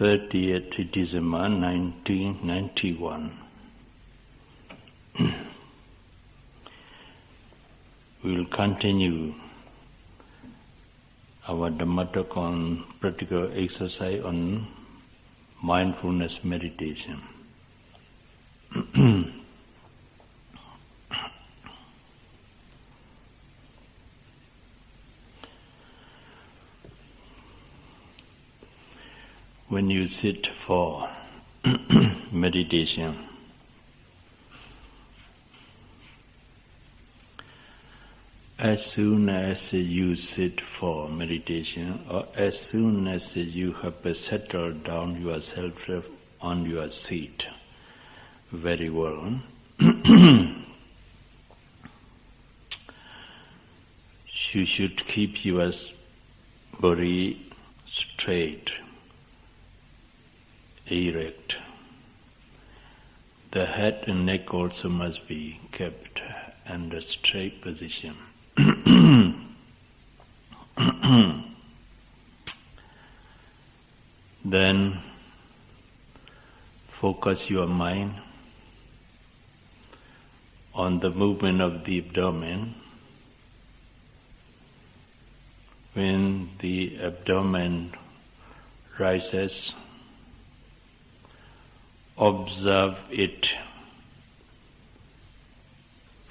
30th December 1991. We will continue our Dhammatalk on practical exercise on mindfulness meditation. When you sit for meditation, as soon as you sit for meditation, or as soon as you have settled down yourself on your seat very well, you should keep your body straight, erect. The head and neck also must be kept in a straight position. Then focus your mind on the movement of the abdomen. When the abdomen rises, observe it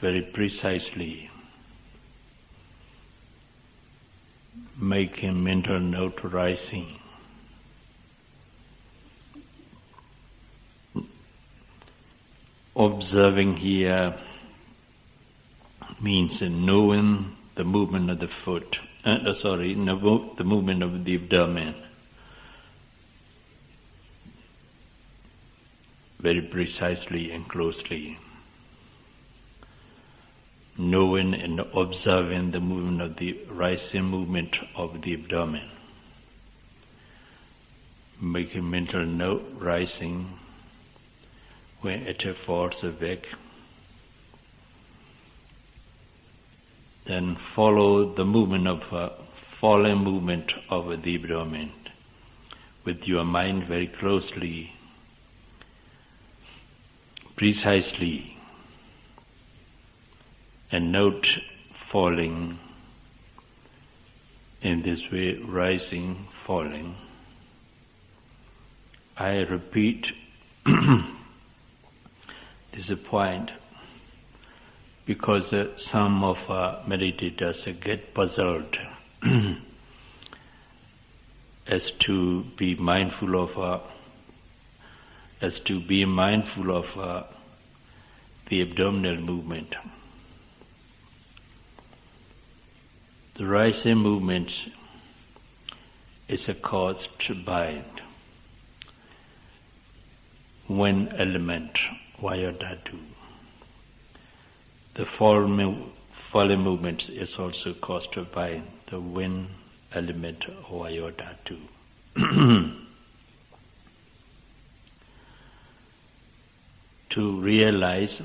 very precisely. Make a mental note rising. Observing here means knowing the movement of the foot. The movement of the abdomen. Very precisely and closely. Knowing and observing the movement of the rising movement of the abdomen. Make a mental note rising when it falls back. Then follow the movement of falling movement of the abdomen with your mind very closely, precisely, and note falling in this way, rising, falling. I repeat this point because some of meditators get puzzled as to be mindful of the abdominal movement. The rising movement is caused by one element, vaya dhatu. The falling movement is also caused by the wind element, vaya dhatu. To realize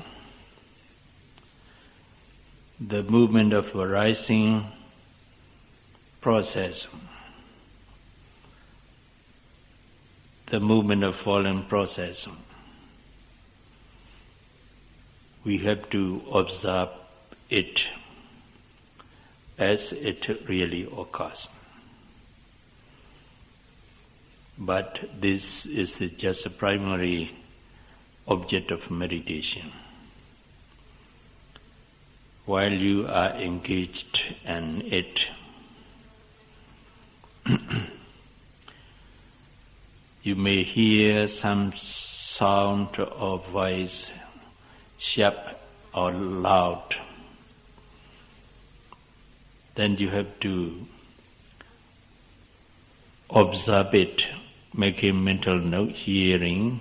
the movement of a rising process, the movement of falling process, we have to observe it as it really occurs. But this is just a primary object of meditation. While you are engaged in it, you may hear some sound or voice, sharp or loud. Then you have to observe it, make a mental note, hearing.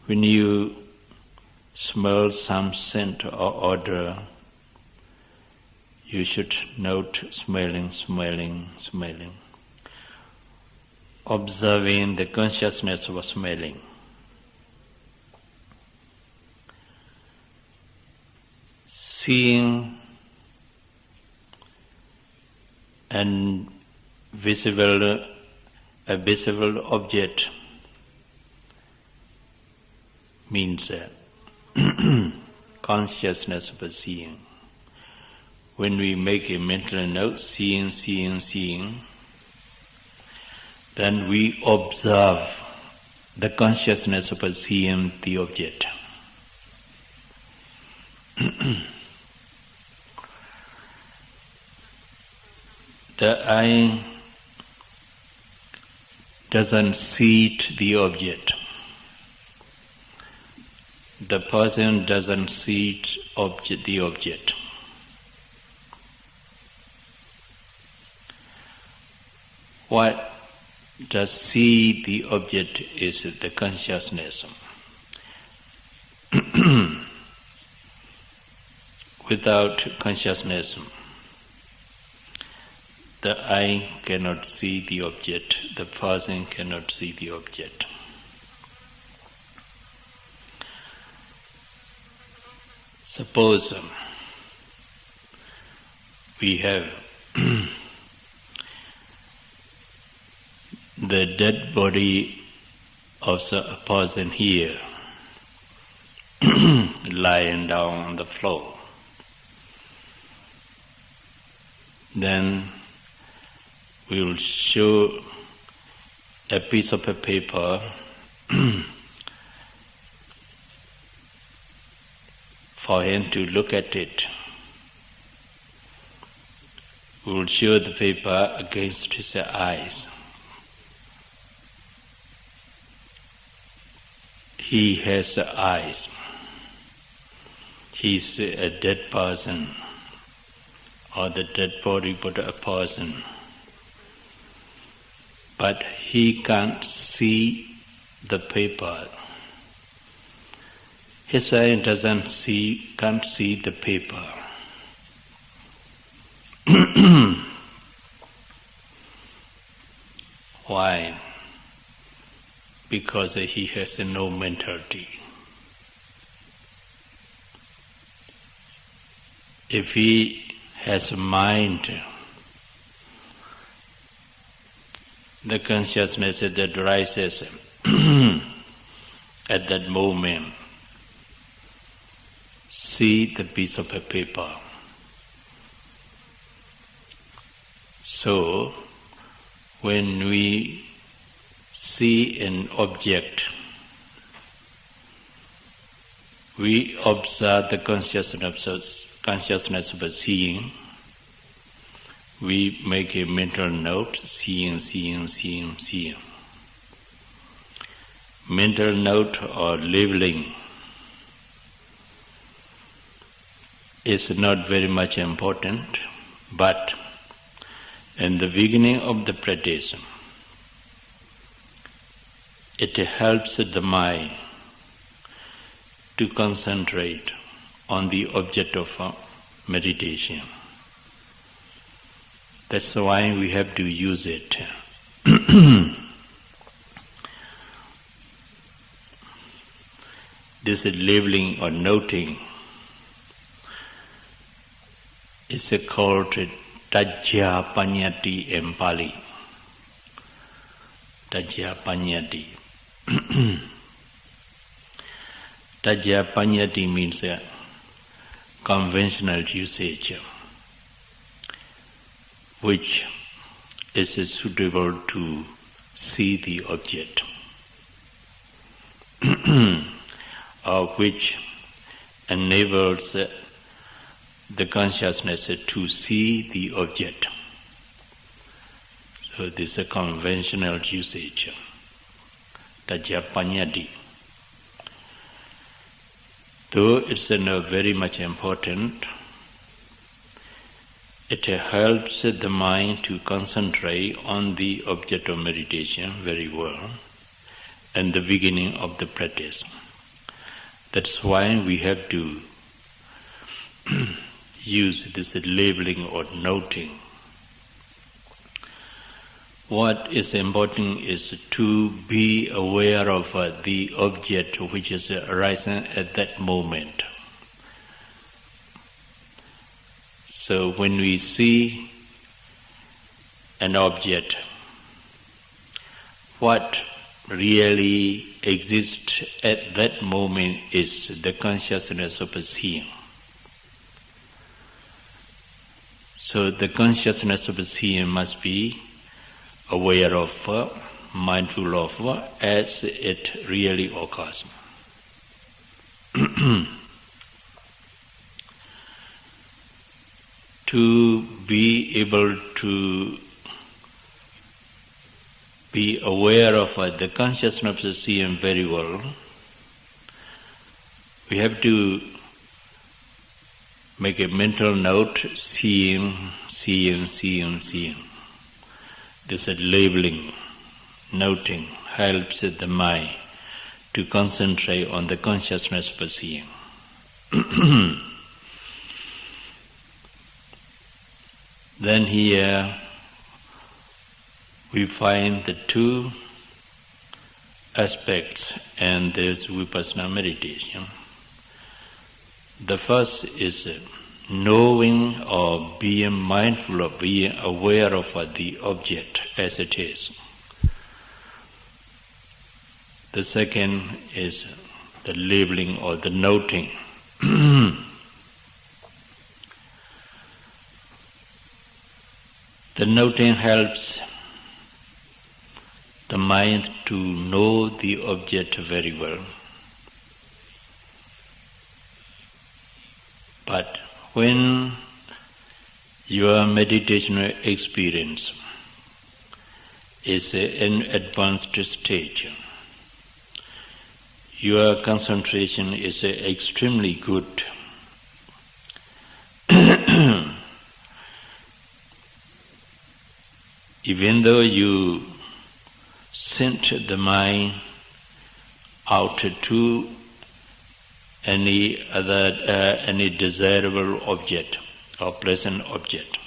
When you smell some scent or odor, you should note smelling. Observing the consciousness of smelling. Seeing and a visible object means consciousness of seeing. When we make a mental note, seeing, then we observe the consciousness of seeing the object. The eye doesn't see the object. The person doesn't see the object. What does see the object is the consciousness. Without consciousness, the eye cannot see the object, the person cannot see the object. Suppose we have the dead body of a person here lying down on the floor. Then we will show a piece of paper for him to look at it. We will show the paper against his eyes. He has eyes. He's a dead person, or the dead body of a person. But he can't see the paper. His eye can't see the paper. Why? Because he has no mentality. If he has a mind, the consciousness that rises at that moment, see the piece of a paper. So, when we see an object, we observe the consciousness of seeing. We make a mental note, seeing. Mental note or labeling is not very much important, but in the beginning of the practice, it helps the mind to concentrate on the object of meditation. That's why we have to use it. This labeling or noting is called Tajya Panyati in Pali. Tajya Panyati. Tajya Panyati means conventional usage, which is suitable to see the object, or which enables the consciousness to see the object. So this is a conventional usage, Tajya Panyati. Though it's not very much important, it helps the mind to concentrate on the object of meditation very well in the beginning of the practice. That's why we have to use this labeling or noting. What is important is to be aware of the object which is arising at that moment. So when we see an object. What really exists at that moment is the consciousness of seeing. So the consciousness of seeing must be aware of, mindful of, as it really occurs. To be able to be aware of the consciousness of seeing very well, we have to make a mental note, seeing. This labeling, noting, helps the mind to concentrate on the consciousness of seeing. Then here we find the two aspects in this vipassana meditation. The first is knowing or being mindful of, being aware of the object as it is. The second is the labeling or the noting. The noting helps the mind to know the object very well. But when your meditation experience is in advanced stage, your concentration is extremely good. Even though you sent the mind out to any desirable object or pleasant object,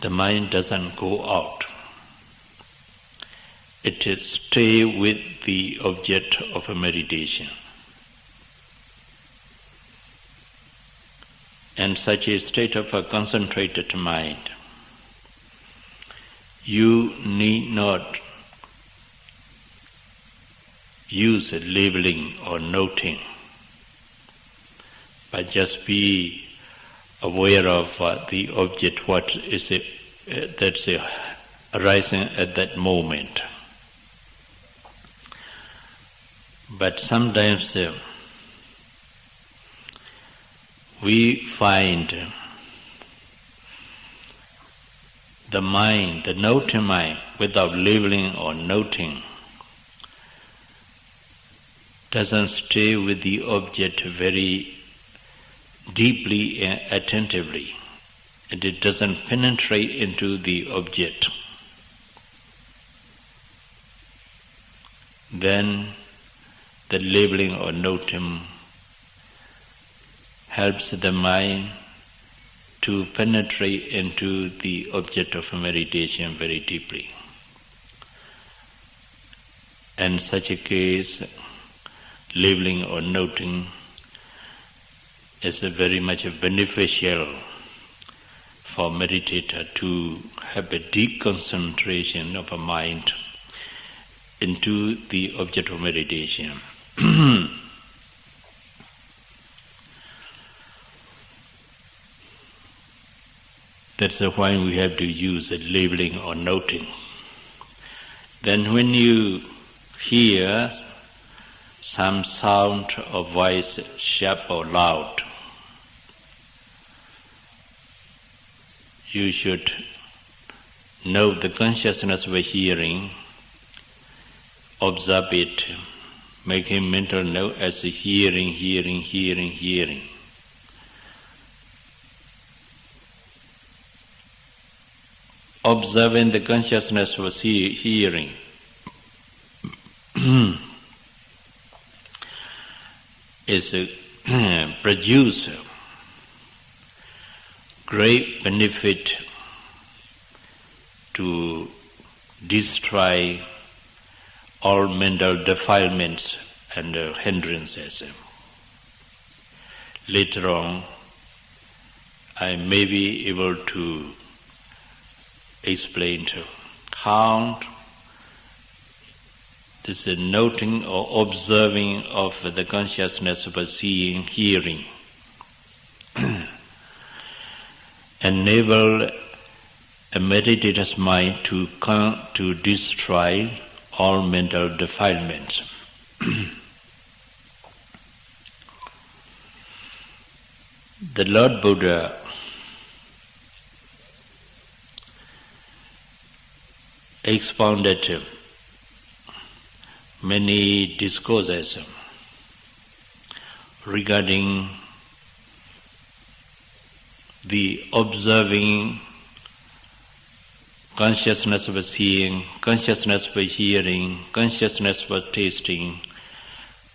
the mind doesn't go out. It stays with the object of a meditation. And such a state of a concentrated mind, you need not use labeling or noting, but just be aware of the object, what is it that's arising at that moment. But sometimes we find the mind, the noting mind, without labeling or noting, doesn't stay with the object very deeply and attentively, and it doesn't penetrate into the object. Then the labeling or noting helps the mind to penetrate into the object of meditation very deeply. In such a case, labeling or noting is very much beneficial for meditator to have a deep concentration of a mind into the object of meditation. That's why we have to use labeling or noting. Then when you hear some sound or voice, sharp or loud, you should know the consciousness of hearing, observe it, make a mental note as hearing. Observing the consciousness of hearing is produce great benefit to destroy all mental defilements and hindrances. Later on, I may be able to explained how this is noting or observing of the consciousness of seeing, hearing, enable a meditator's mind to destroy all mental defilements. The Lord Buddha expounded many discourses regarding the observing consciousness of seeing, consciousness of hearing, consciousness of tasting,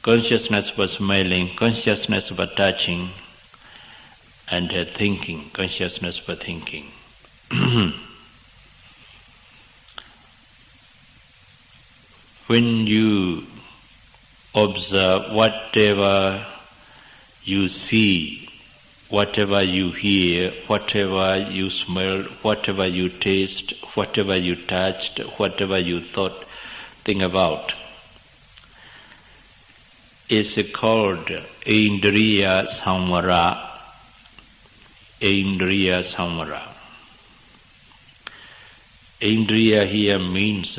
consciousness of smelling, consciousness of touching, and thinking, consciousness for thinking. When you observe whatever you see, whatever you hear, whatever you smell, whatever you taste, whatever you touched, whatever you think about, is called Indriya Samvara. Indriya Samvara. Indriya here means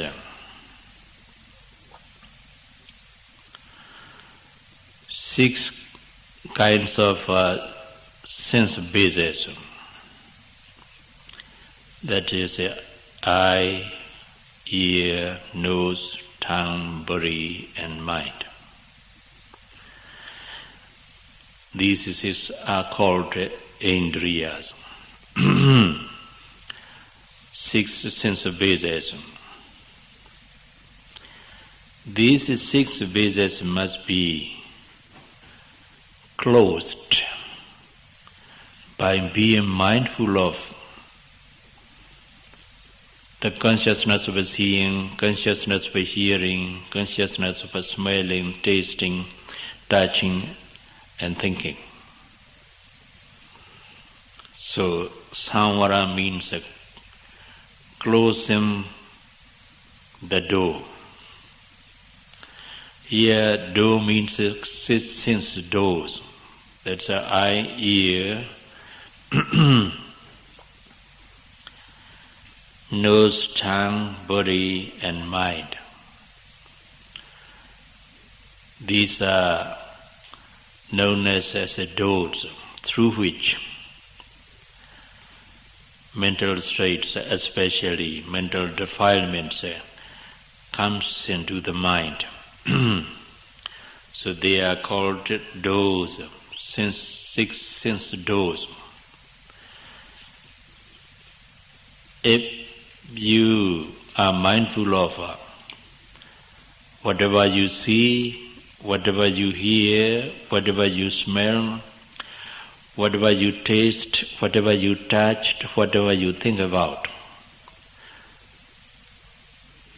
six kinds of sense bases. That is eye, ear, nose, tongue, body, and mind. These six are called Indriyas. Six sense bases. These six bases must be closed by being mindful of the consciousness of seeing, consciousness of hearing, consciousness of smelling, tasting, touching, and thinking. So, samvara means closing the door. Here, door means six doors. That's eye, ear, nose, tongue, body, and mind. These are known as the doors through which mental states, especially mental defilements, comes into the mind. So they are called doors, six sense doors. If you are mindful of whatever you see, whatever you hear, whatever you smell, whatever you taste, whatever you touched, whatever you think about,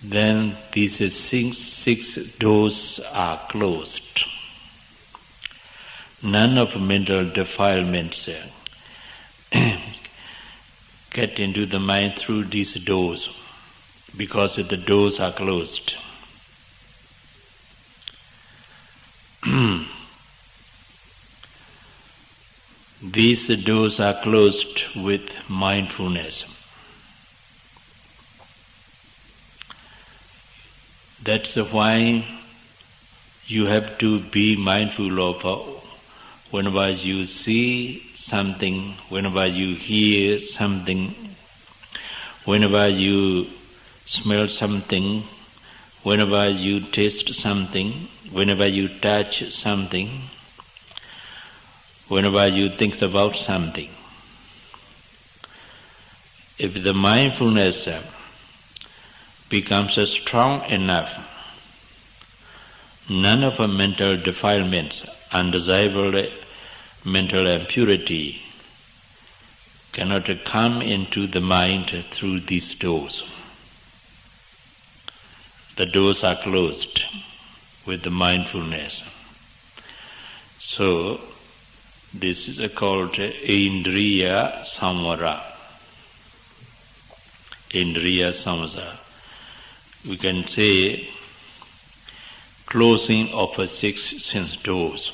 then these six doors are closed. None of mental defilements get into the mind through these doors, because the doors are closed. These doors are closed with mindfulness. That's why you have to be mindful of whenever you see something, whenever you hear something, whenever you smell something, whenever you taste something, whenever you touch something, whenever you think about something. If the mindfulness becomes strong enough, none of our mental defilements, undesirable mental impurity cannot come into the mind through these doors. The doors are closed with the mindfulness. So, this is called Indriya Samvara. Indriya Samasa. We can say closing of 6 sense doors.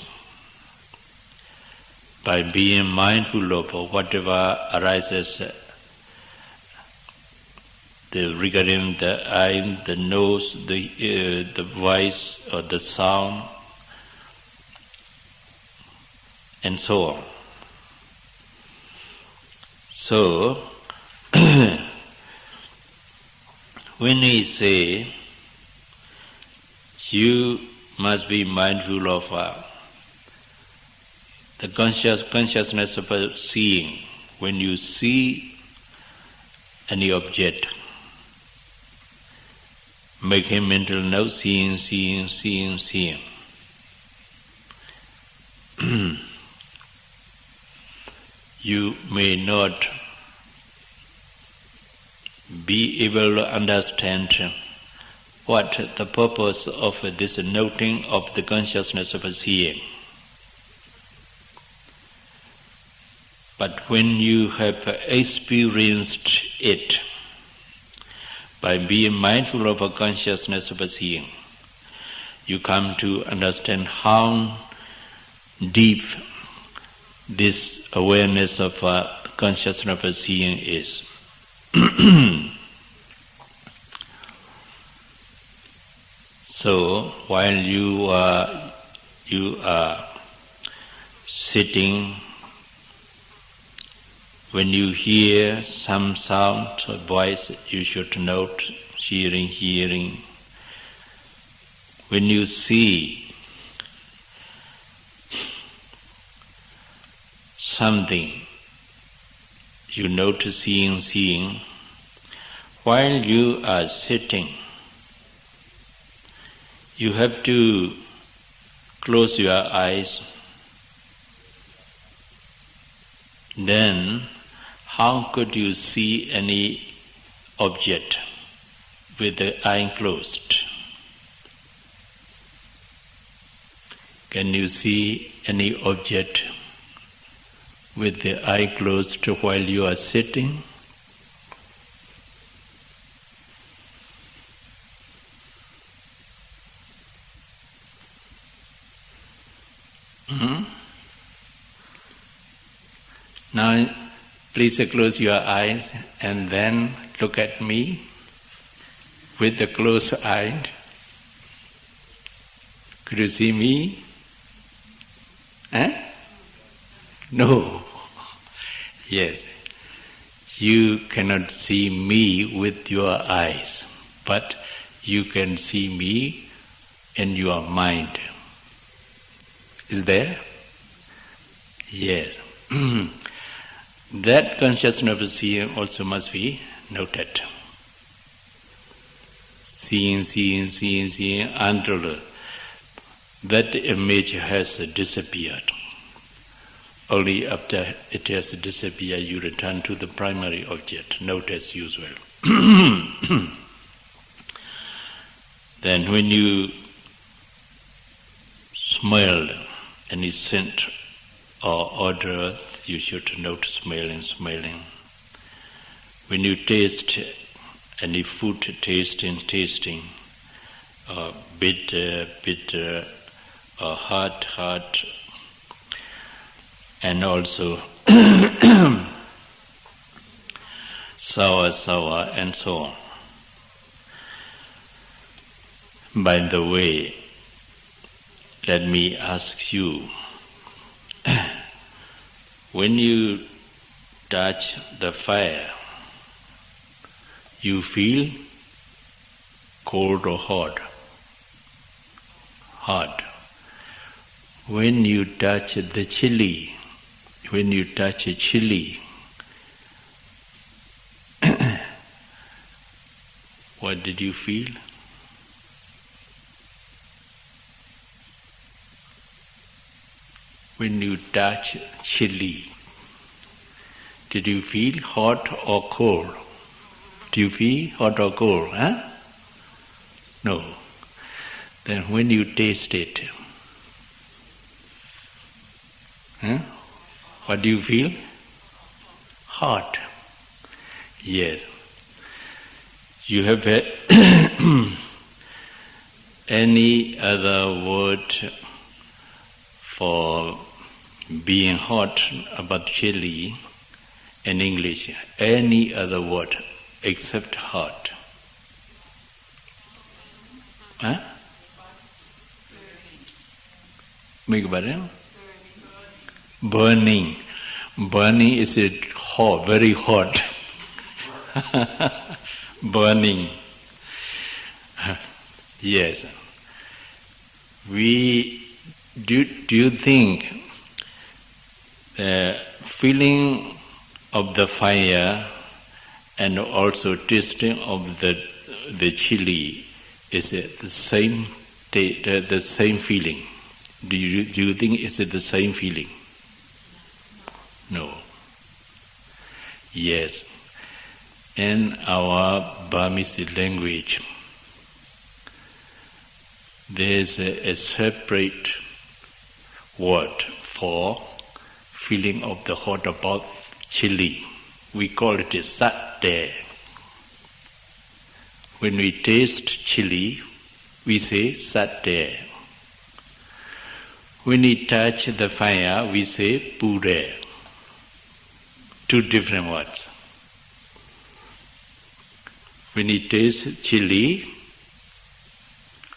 By being mindful of whatever arises regarding the eye, the nose, the voice or the sound, and so on. So, when we say you must be mindful of the consciousness of seeing, when you see any object, make a mental note, seeing. You may not be able to understand what the purpose of this noting of the consciousness of seeing. But when you have experienced it, by being mindful of a consciousness of seeing, you come to understand how deep this awareness of consciousness of seeing is. So while you are sitting, when you hear some sound or voice, you should note hearing. When you see something, you note seeing. While you are sitting, you have to close your eyes. Then, how could you see any object with the eye closed? Can you see any object with the eye closed while you are sitting? Now, please close your eyes and then look at me with the closed eye. Could you see me? No. Yes. You cannot see me with your eyes, but you can see me in your mind. Is there? Yes. That consciousness of seeing also must be noted. Seeing until that image has disappeared. Only after it has disappeared, you return to the primary object, note as usual. Then when you smell any scent or odor, you should note smelling. When you taste any food, tasting, bitter, or hot, and also sour, and so on. By the way, let me ask you, when you touch the fire, you feel cold or hot? Hot. When you touch the chili, what did you feel? When you touch chili, did you feel hot or cold? Do you feel hot or cold? No. Then when you taste it, what do you feel? Hot. Yes. You have any other word for being hot about chili in English? Any other word except hot? Huh? Burning. Burning is it hot, very hot. Burning. Yes. Do you think the feeling of the fire and also tasting of the chili is it the same feeling? Do you think is it the same feeling? No. Yes. In our Burmese language, there is a separate word for feeling of the hot about chili. We call it a satte. When we taste chili, we say satte. When we touch the fire, we say pure. Two different words. When we taste chili,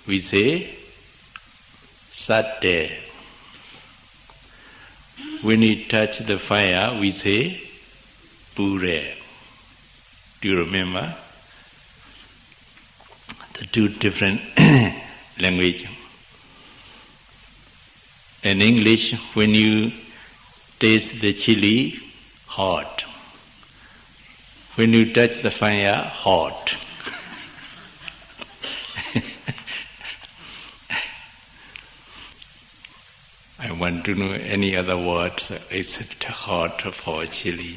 we say satte. When we touch the fire, we say pure. Do you remember? The two different language. In English, when you taste the chili, hot. When you touch the fire, hot. I want to know any other words except hot for chili.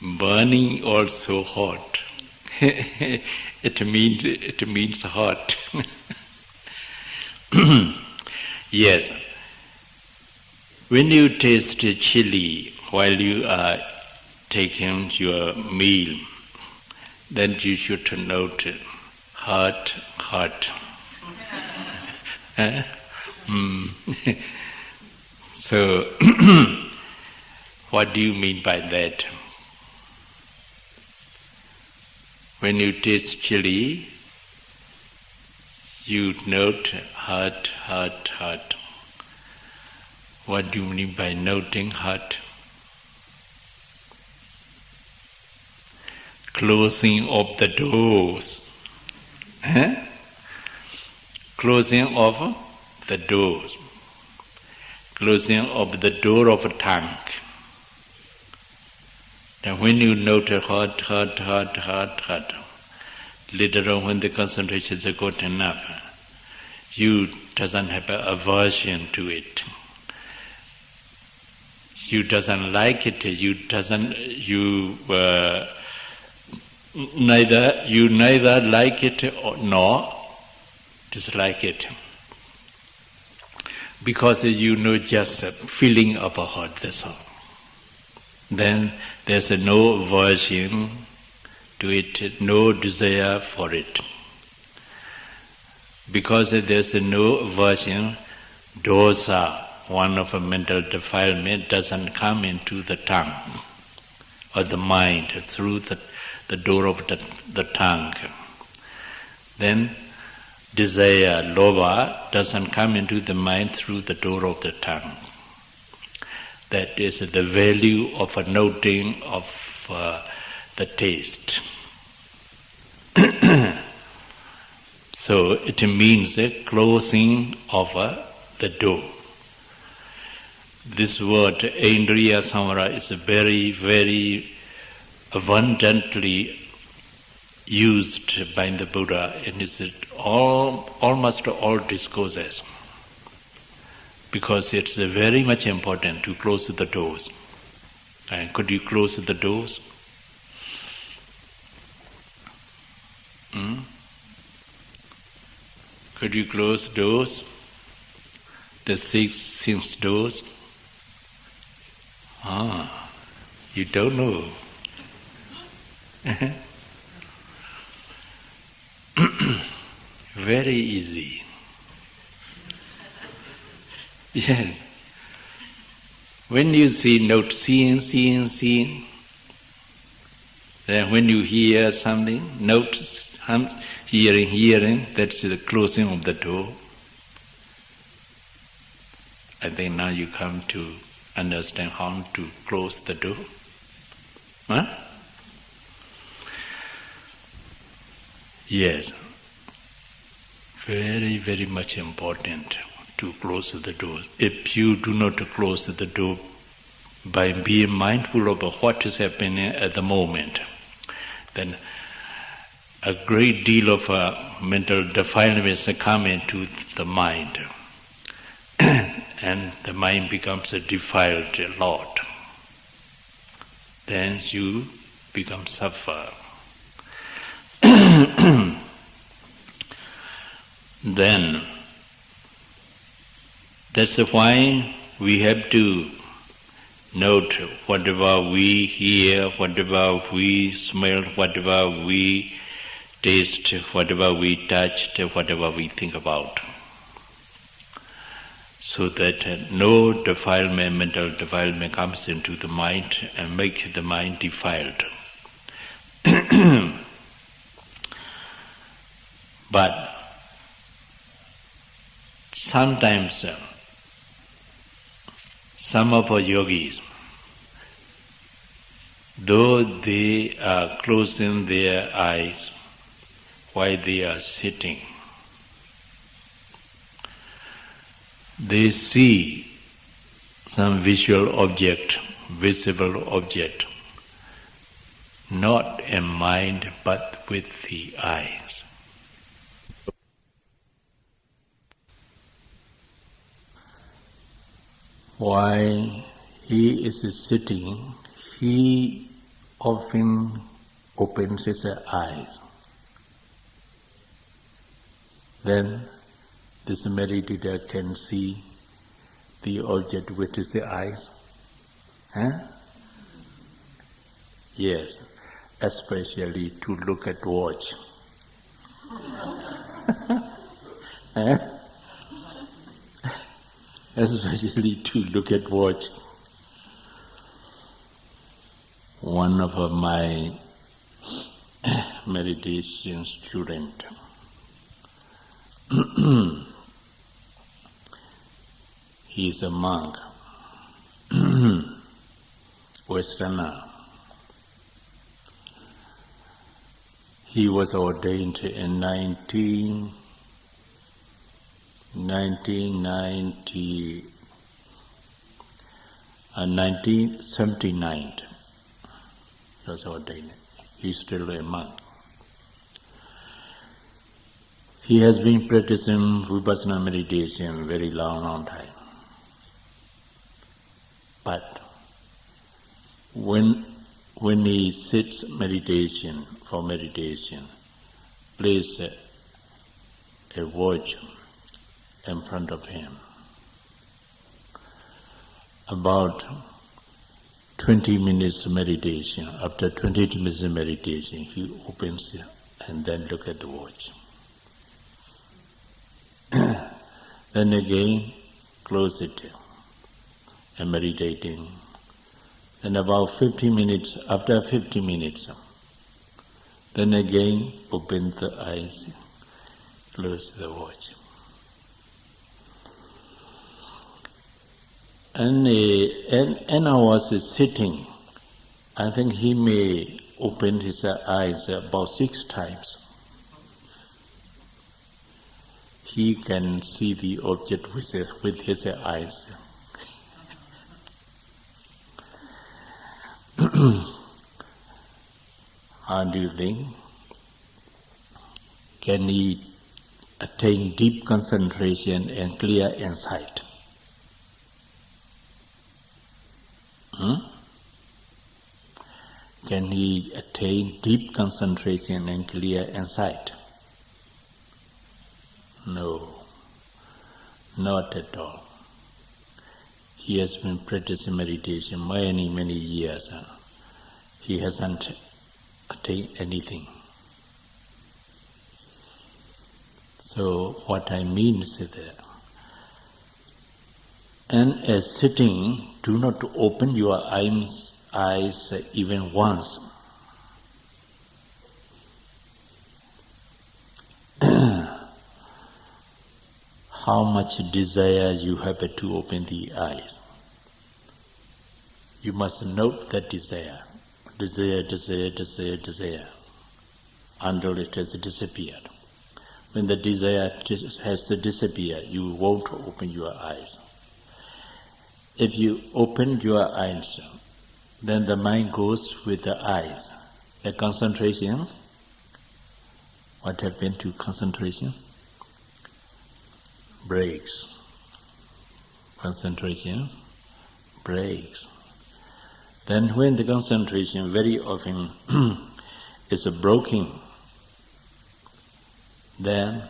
Burning also hot. It means hot. Yes. When you taste chili while you are taking your meal, then you should note hot. So, what do you mean by that? When you taste chili, you note hot. What do you mean by noting hot? Closing of the doors. Closing of the doors. Closing of the door of a tank. And when you note hot, later on when the concentration is good enough, you doesn't have an aversion to it. You doesn't like it. You neither like it nor dislike it, because you know just a feeling of a hot. That's all. Then there's no aversion to it, no desire for it. Because there's no aversion, dosa, one of a mental defilement, doesn't come into the tongue or the mind through the door of the tongue. Then desire, lobha, doesn't come into the mind through the door of the tongue. That is the value of a noting of the taste. So it means the closing of the door. This word, Indriya Samvara, is very, very abundantly used by the Buddha in his almost all discourses, because it's very much important to close the doors. And could you close the doors? Could you close doors? The 6 sense doors? You don't know. Very easy. Yes. When you see note seeing, then when you hear something, note hearing, that's the closing of the door. I think now you come to understand how to close the door. Huh? Yes. Very, very much important to close the door. If you do not close the door by being mindful of what is happening at the moment, then a great deal of mental defilements come into the mind. And the mind becomes defiled a lot. Then you become suffer. Then that's why we have to note whatever we hear, whatever we smell, whatever we taste, whatever we touch, whatever we think about. So that no defilement, mental defilement comes into the mind and makes the mind defiled. But sometimes some of our yogis, though they are closing their eyes while they are sitting, they see some visual object, visible object, not in mind but with the eyes. While he is sitting, he often opens his eyes. Then this meditator can see the object with his eyes. Huh? Yes, especially to look at watch. Huh? Especially to look at watch. One of my meditation students, he is a monk, Westerner. He was ordained in 1979. He was ordained. He's still a monk. He has been practicing vipassana meditation very long time. But when he sits for meditation, place a watch in front of him. About 20 minutes meditation. After 20 minutes meditation, he opens it and then look at the watch. Then again, close it and meditating. Then about 50 minutes, after 50 minutes, then again open the eyes, close the watch. And I was sitting, I think he may open his eyes about 6 times. He can see the object with his eyes. How do you think? Can he attain deep concentration and clear insight? Can he attain deep concentration and clear insight? No, not at all. He has been practicing meditation many years. he hasn't attained anything. So what I mean is that, and as sitting, do not open your eyes even once. How much desire you have to open the eyes. You must note that desire, until it has disappeared. When the desire has disappeared, you won't open your eyes. If you open your eyes, then the mind goes with the eyes. The concentration, what happened to concentration? Breaks. Concentration breaks. Then when the concentration very often is broken, then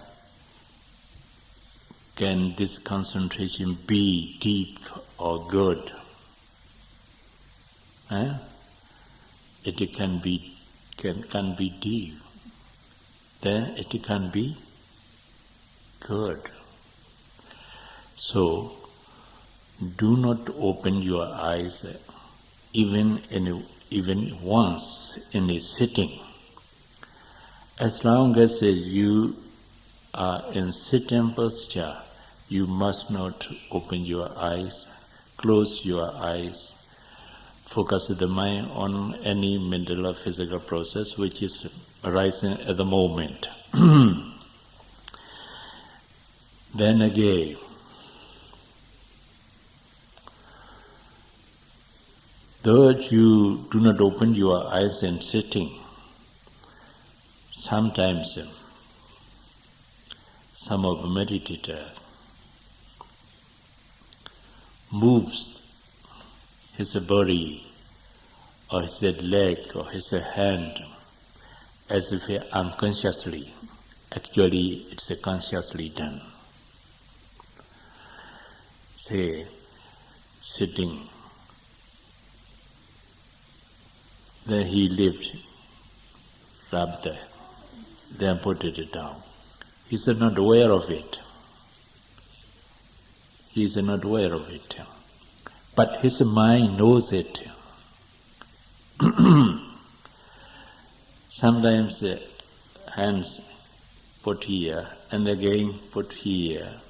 can this concentration be deep or good? It can be deep. Then it can be good. So, do not open your eyes even once in a sitting. As long as you are in sitting posture, you must not open your eyes, close your eyes, focus the mind on any mental or physical process which is arising at the moment. Then again, though you do not open your eyes in sitting, sometimes some of the meditator moves his body or his leg or his hand as if unconsciously. Actually, it's consciously done. Say, sitting. Then he lifts, rub there, then put it down. He's not aware of it. He's not aware of it. But his mind knows it. Sometimes hands put here, and again put here,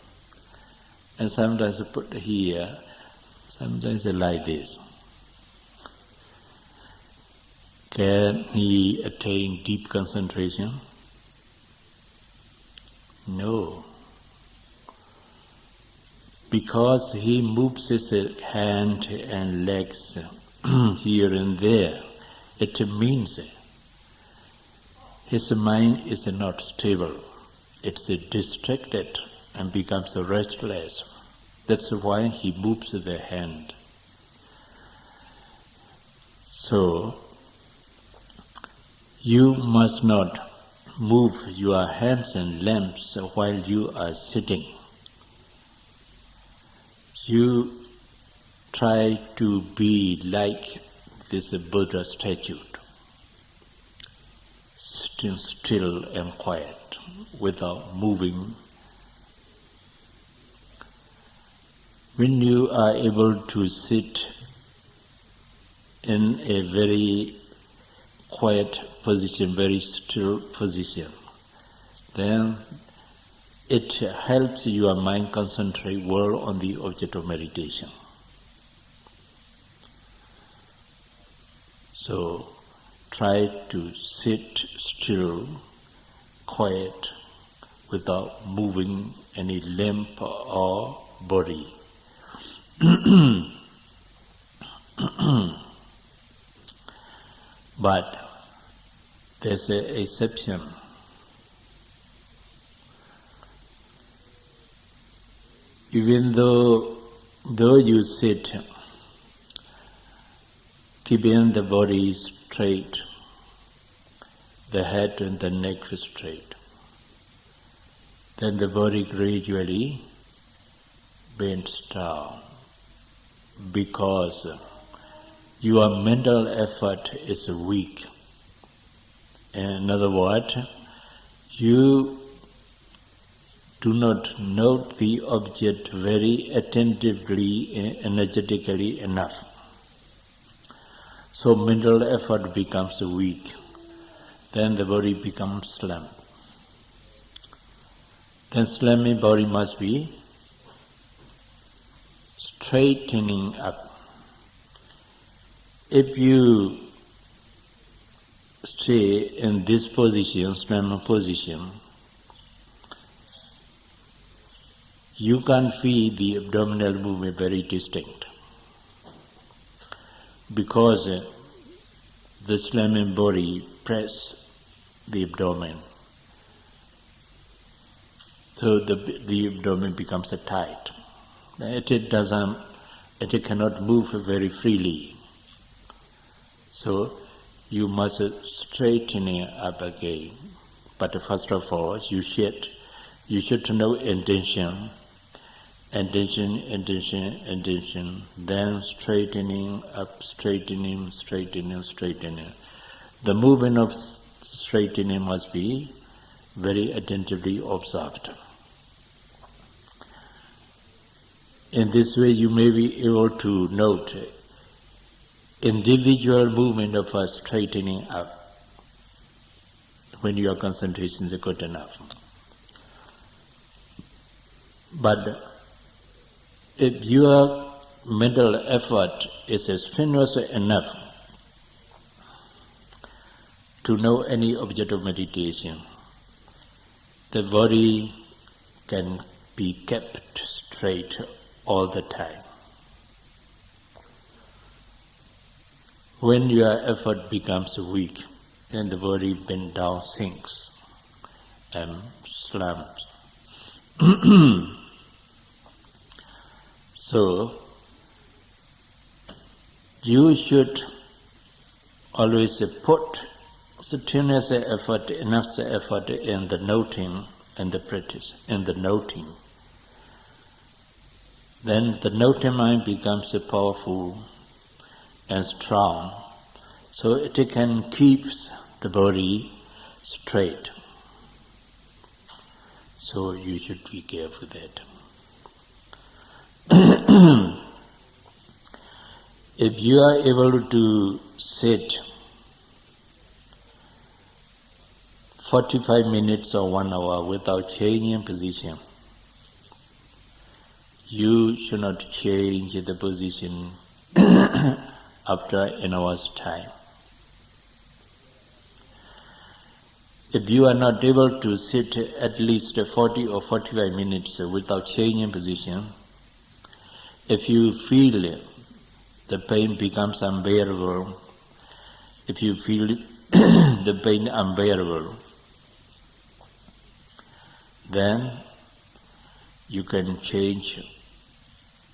and sometimes put here, sometimes like this. Can he attain deep concentration? No. Because he moves his hand and legs here and there, it means his mind is not stable. It's distracted and becomes restless. That's why he moves the hand. So, you must not move your hands and limbs while you are sitting. You try to be like this Buddha statue, still and quiet, without moving. When you are able to sit in a very quiet position, very still position, then it helps your mind concentrate well on the object of meditation. So try to sit still, quiet, without moving any limb or body. But there's an exception. Even though you sit, keeping the body straight, the head and the neck straight, then the body gradually bends down, because your mental effort is weak. In other words, you do not note the object very attentively, energetically enough. So mental effort becomes weak. Then the body becomes slim. Then slamming body must be straightening up. If you stay in this position, slim position, you can feel the abdominal movement very distinct, because the slamming body press the abdomen. So the abdomen becomes tight. It cannot move very freely. So you must straighten it up again. But first of all, you should know intention, then straightening up, straightening. The movement of straightening must be very attentively observed. In this way, you may be able to note individual movement of straightening up when your concentration is good enough. But if your mental effort is strenuous enough to know any object of meditation, the body can be kept straight all the time. When your effort becomes weak, then the body bent down sinks and slumps. So, you should always put strenuous effort, enough effort in the noting and the practice, in the noting. Then the noting mind becomes powerful and strong, so it can keep the body straight. So you should be careful that. If you are able to sit 45 minutes or 1 hour without changing position, you should not change the position after an hour's time. If you are not able to sit at least 40 or 45 minutes without changing position, if you feel the pain becomes unbearable, if you feel the pain unbearable, then you can change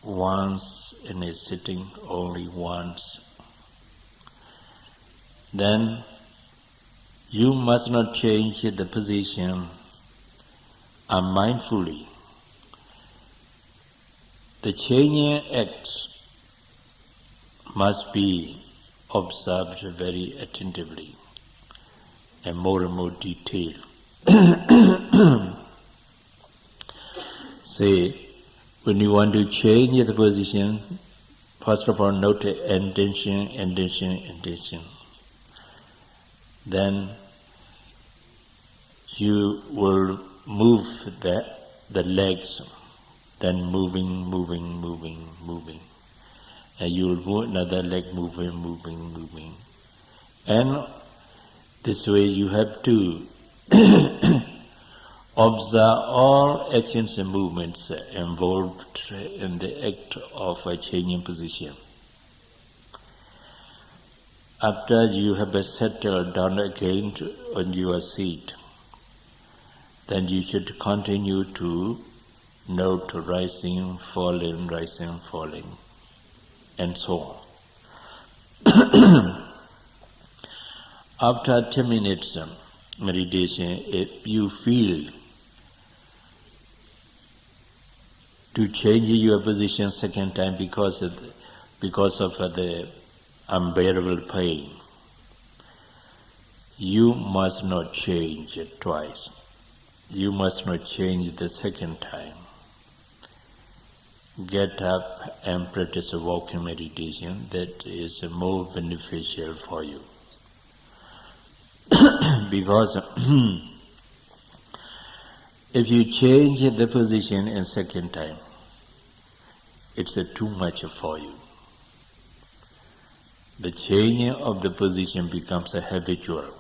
once in a sitting, only once. Then you must not change the position unmindfully. The changing acts must be observed very attentively and more detail. Say, when you want to change the position, first of all note intention. Then you will move the legs, then moving. And you will move another leg moving. And this way you have to observe all actions and movements involved in the act of changing position. After you have settled down again on your seat, then you should continue to note rising, falling, and so on. After 10 minutes meditation, if you feel to change your position second time because of the unbearable pain, you must not change it twice. You must not change the second time. Get up and practice a walking meditation that is more beneficial for you. Because if you change the position in second time, it's too much for you. The changing of the position becomes a habitual.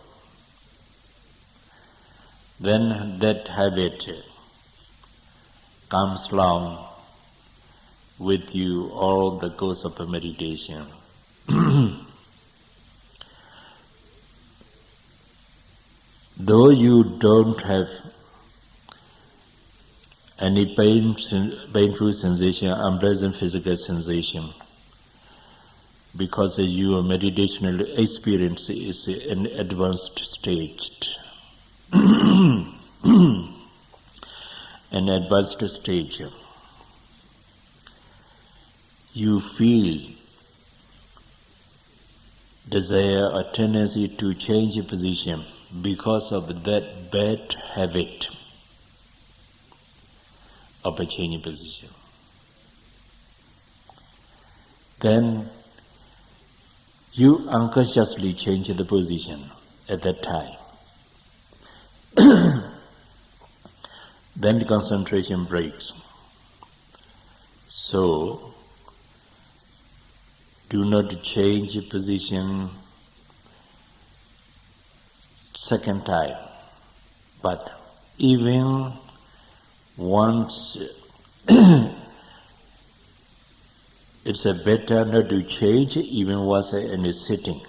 Then that habit comes along with you all the course of a meditation. Though you don't have any painful sensation, unpleasant physical sensation, because your meditational experience is an advanced stage. An advanced stage. You feel desire or tendency to change a position because of that bad habit of a changing position. Then you unconsciously change the position at that time. Then the concentration breaks. So, do not change position second time, but even once it's better not to change even once in a sitting.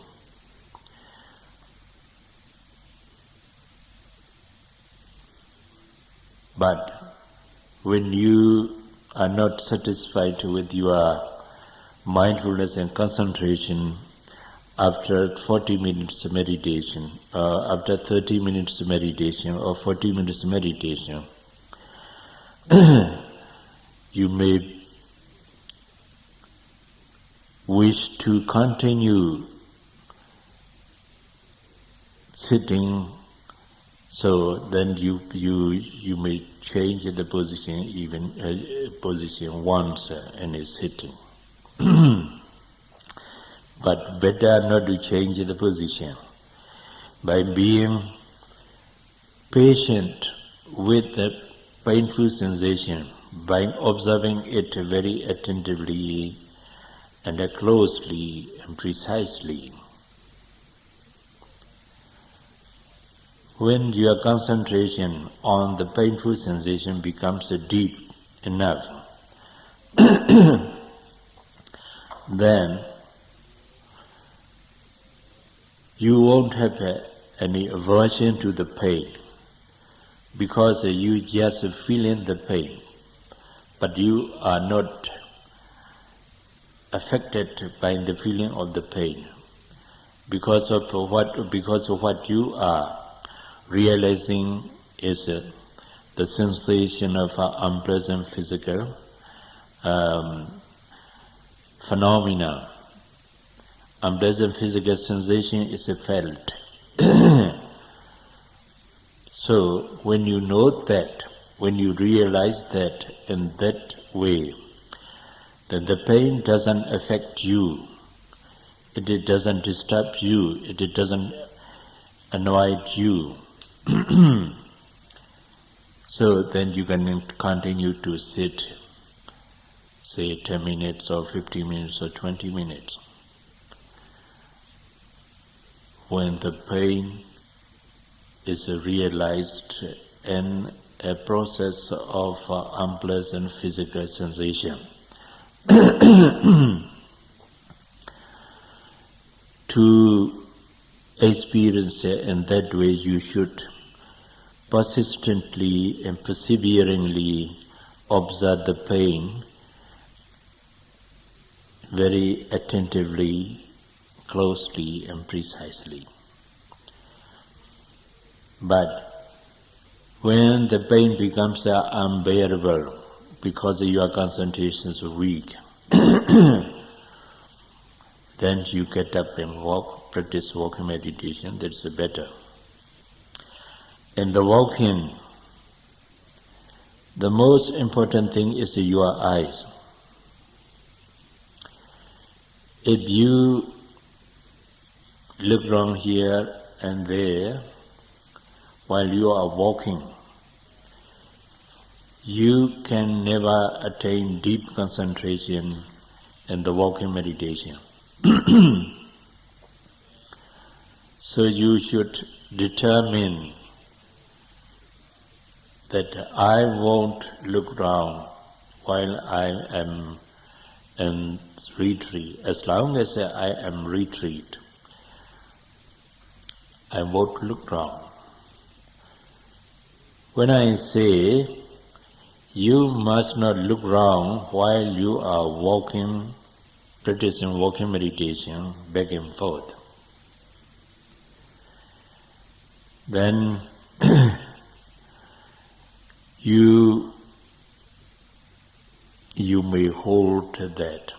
But when you are not satisfied with your mindfulness and concentration, after 40 minutes meditation, after 30 minutes meditation or 40 minutes meditation, you may wish to continue sitting, so then you may change the position, even position once in a sitting. But better not to change the position. By being patient with the painful sensation, by observing it very attentively and closely and precisely. When your concentration on the painful sensation becomes deep enough, then you won't have any aversion to the pain, because you just feeling the pain, but you are not affected by the feeling of the pain, because of what you are realizing is the sensation of unpleasant physical phenomena. Unpleasant physical sensation is felt. So when you know that, when you realize that in that way, then the pain doesn't affect you, it doesn't disturb you, it doesn't annoy you. So then you can continue to sit, say 10 minutes or 15 minutes or 20 minutes. When the pain is realized in a process of unpleasant physical sensation. To experience in that way, you should persistently and perseveringly observe the pain very attentively, closely and precisely. But when the pain becomes unbearable because your concentration is weak, Then you get up and walk, practice walking meditation, that's better. In the walking, the most important thing is your eyes. If you look around here and there while you are walking, you can never attain deep concentration in the walking meditation. So you should determine that I won't look round while I am in retreat. As long as I am retreat, I won't look round. When I say you must not look round while you are walking, practicing walking meditation back and forth, then you may hold that.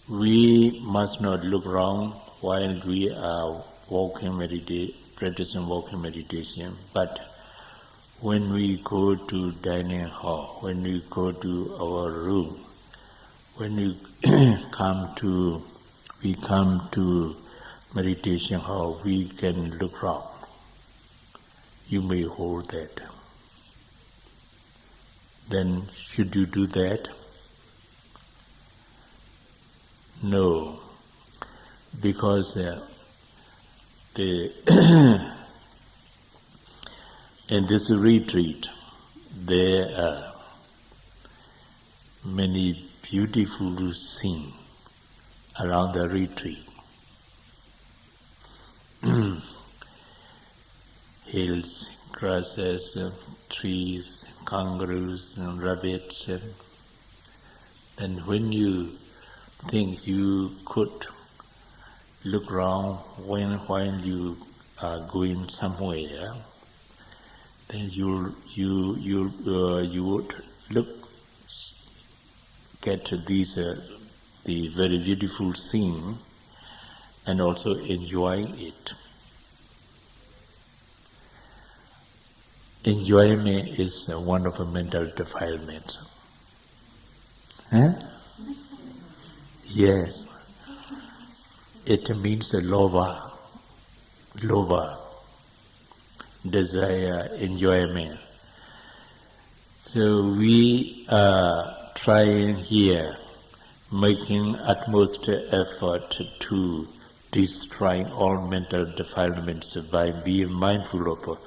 We must not look round while we are practicing walking meditation, but when we go to dining hall, when we go to our room, when we come to meditation hall, we can look round. You may hold that. Then should you do that? No, because in this retreat there are many beautiful scenes around the retreat. Hills, grasses, trees, kangaroos and rabbits. And when you think you could look around while you are going somewhere, then you would get these the very beautiful scene and also enjoying it. Enjoyment is one of the mental defilements. Yes. It means lova, desire, enjoyment. So we are trying here, making utmost effort to destroy all mental defilements by being mindful of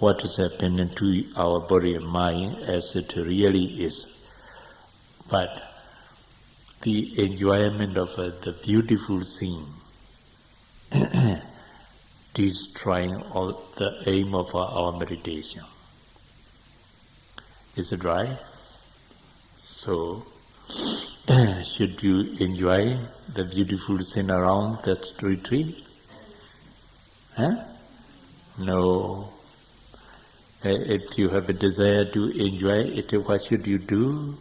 what is happening to our body and mind as it really is. But the enjoyment of the beautiful scene destroying all the aim of our meditation. Is it right? So, should you enjoy the beautiful scene around that retreat? No. If you have a desire to enjoy it, what should you do?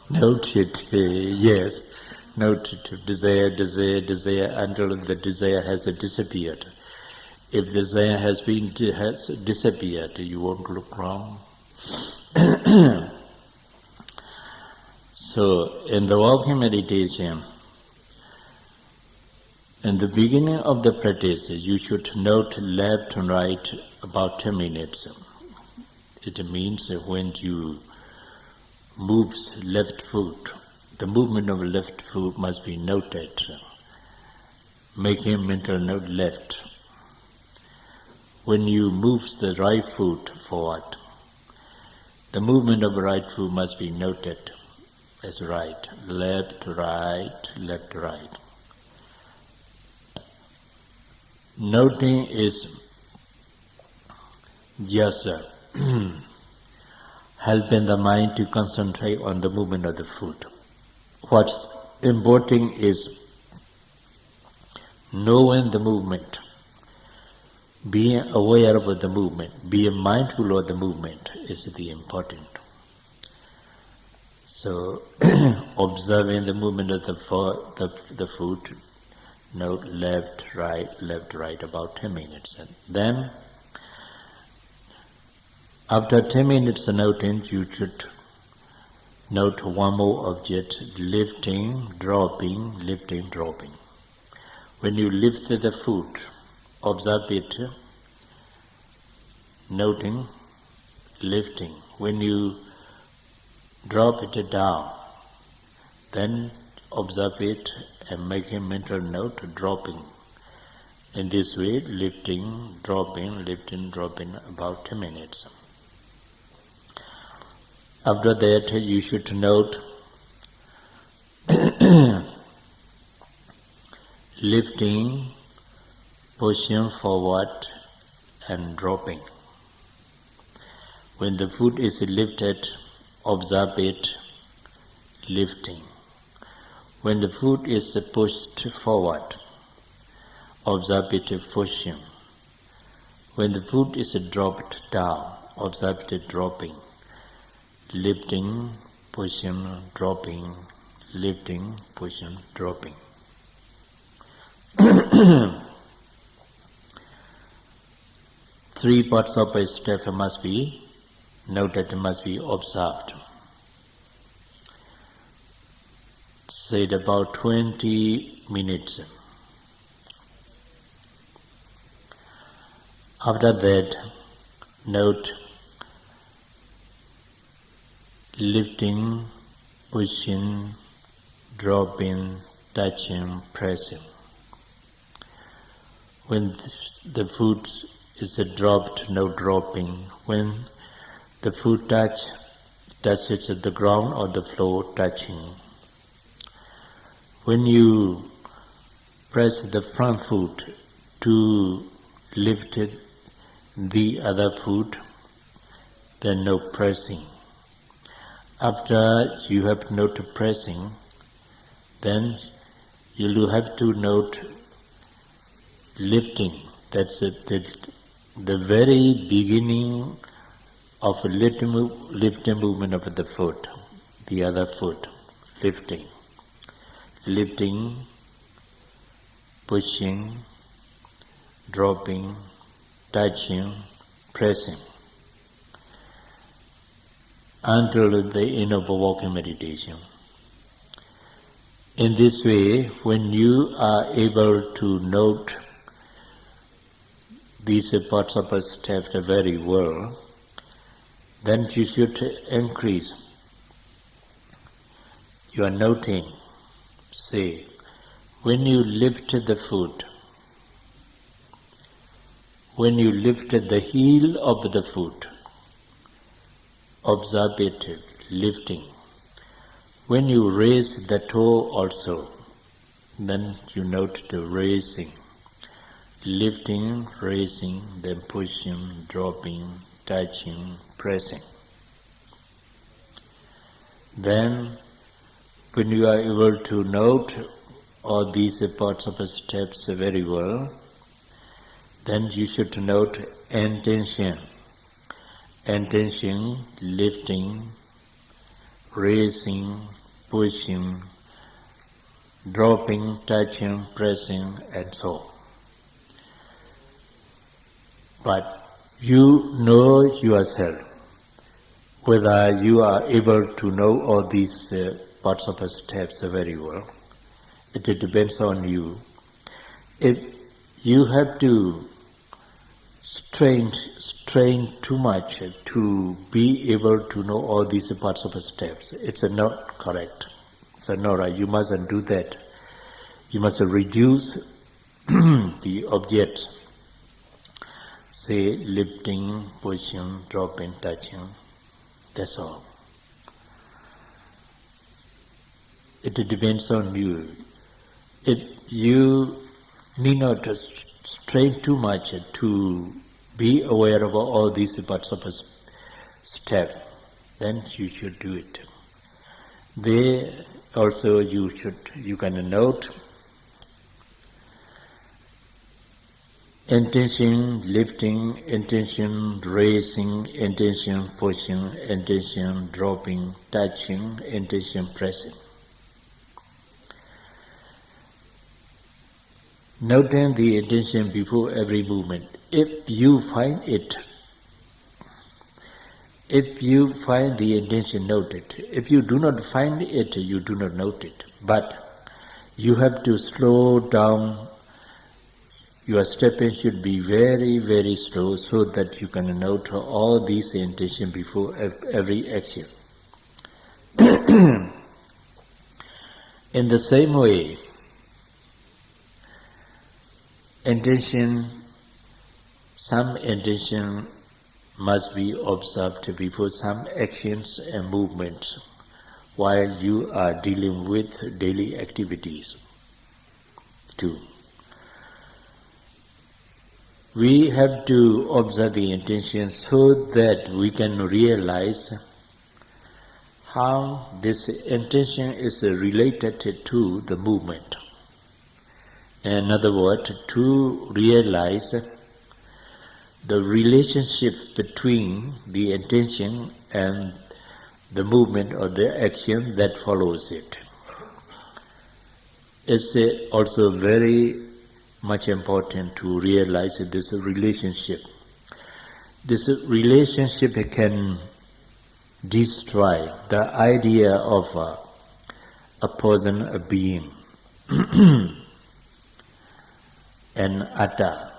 Note it, yes. Note it, desire until the desire has disappeared. If desire has disappeared, you won't look wrong. So, in the walking meditation, in the beginning of the practice, you should note left and right about 10 minutes. It means when you move left foot, the movement of left foot must be noted, making mental note left. When you move the right foot forward, the movement of right foot must be noted as right, left, right, left, right. Noting is just helping the mind to concentrate on the movement of the foot. What's important is knowing the movement, being aware of the movement, being mindful of the movement is the important. So, observing the movement of the foot, note left, right, about 10 minutes. And then, after 10 minutes noting, you should note one more object, lifting, dropping. When you lift the foot, observe it, noting, lifting. When you drop it down, then observe it and make a mental note, dropping. In this way, lifting, dropping, about 10 minutes. After that, you should note lifting, pushing forward and dropping. When the foot is lifted, observe it, lifting. When the foot is pushed forward, observe it, pushing. When the foot is dropped down, observe it, dropping. Lifting, pushing, dropping, lifting, pushing, dropping. Three parts of a step must be noted, must be observed. Said about 20 minutes. After that, note lifting, pushing, dropping, touching, pressing. When the foot is dropped, no dropping. When the foot touches the ground or the floor, touching. When you press the front foot to lift the other foot, then no pressing. After you have noted pressing, then you will have to note lifting. That's the very beginning of a lifting movement of the foot, the other foot, lifting. Lifting, pushing, dropping, touching, pressing, until the end of walking meditation. In this way, when you are able to note these parts of a step very well, then you should increase your noting. Say, when you lift the foot, when you lift the heel of the foot, observe it, lifting. When you raise the toe also, then you note the raising. Lifting, raising, then pushing, dropping, touching, pressing. Then, when you are able to note all these parts of the steps very well, then you should note intention. Intention, lifting, raising, pushing, dropping, touching, pressing, and so on. But you know yourself whether you are able to know all these parts of the steps very well. It depends on you. If you have to strain too much to be able to know all these parts of the steps, it's not correct. It's not right. You mustn't do that. You must reduce the objects. Say lifting, pushing, dropping, touching. That's all. It depends on you. You need not strain too much to be aware of all these parts of a step. Then you should do it. There also you can note Intention lifting, intention raising, intention pushing, intention dropping, touching, intention pressing. Noting the intention before every movement. If you find the intention, note it. If you do not find it, you do not note it. But you have to slow down. Your stepping should be very, very slow so that you can note all these intentions before every action. In the same way, some intention must be observed before some actions and movements while you are dealing with daily activities too. We have to observe the intention so that we can realize how this intention is related to the movement. In other words, to realize the relationship between the intention and the movement or the action that follows it. It's also very much important to realize this relationship. This relationship can destroy the idea of a person, a being, and atta.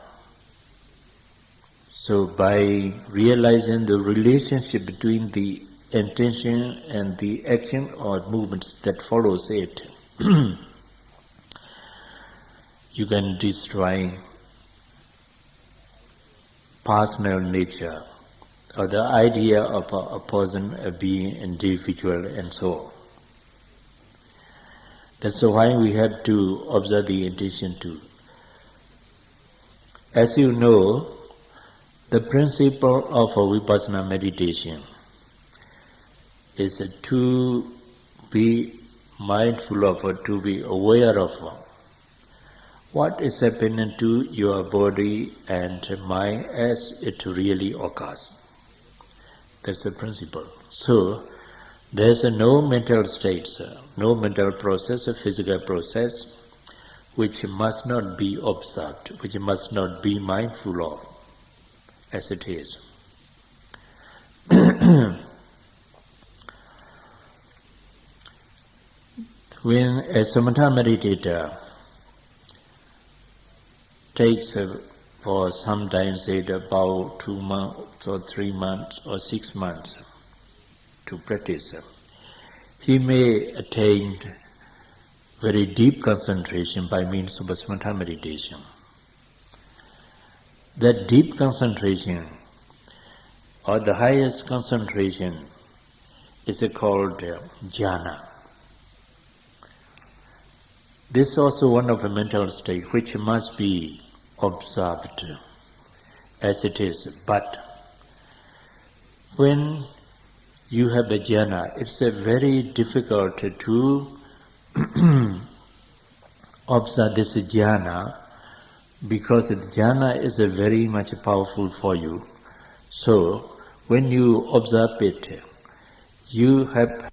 So by realizing the relationship between the intention and the action or movements that follows it, you can destroy personal nature or the idea of a person, a being, individual, and so on. That's why we have to observe the intention too. As you know, the principle of vipassana meditation is to be mindful of, to be aware of what is happening to your body and mind as it really occurs. That's the principle. So, there's no mental states, no mental process, a physical process, which must not be observed, which must not be mindful of, as it is. When a samatha meditator takes for sometimes say about 2 months or 3 months or 6 months to practice, he may attain very deep concentration by means of samatha meditation. That deep concentration or the highest concentration is called jhana. This is also one of the mental states which must be observed as it is. But when you have a jhana, it's very difficult to observe this jhana because the jhana is very much powerful for you. So when you observe it, you have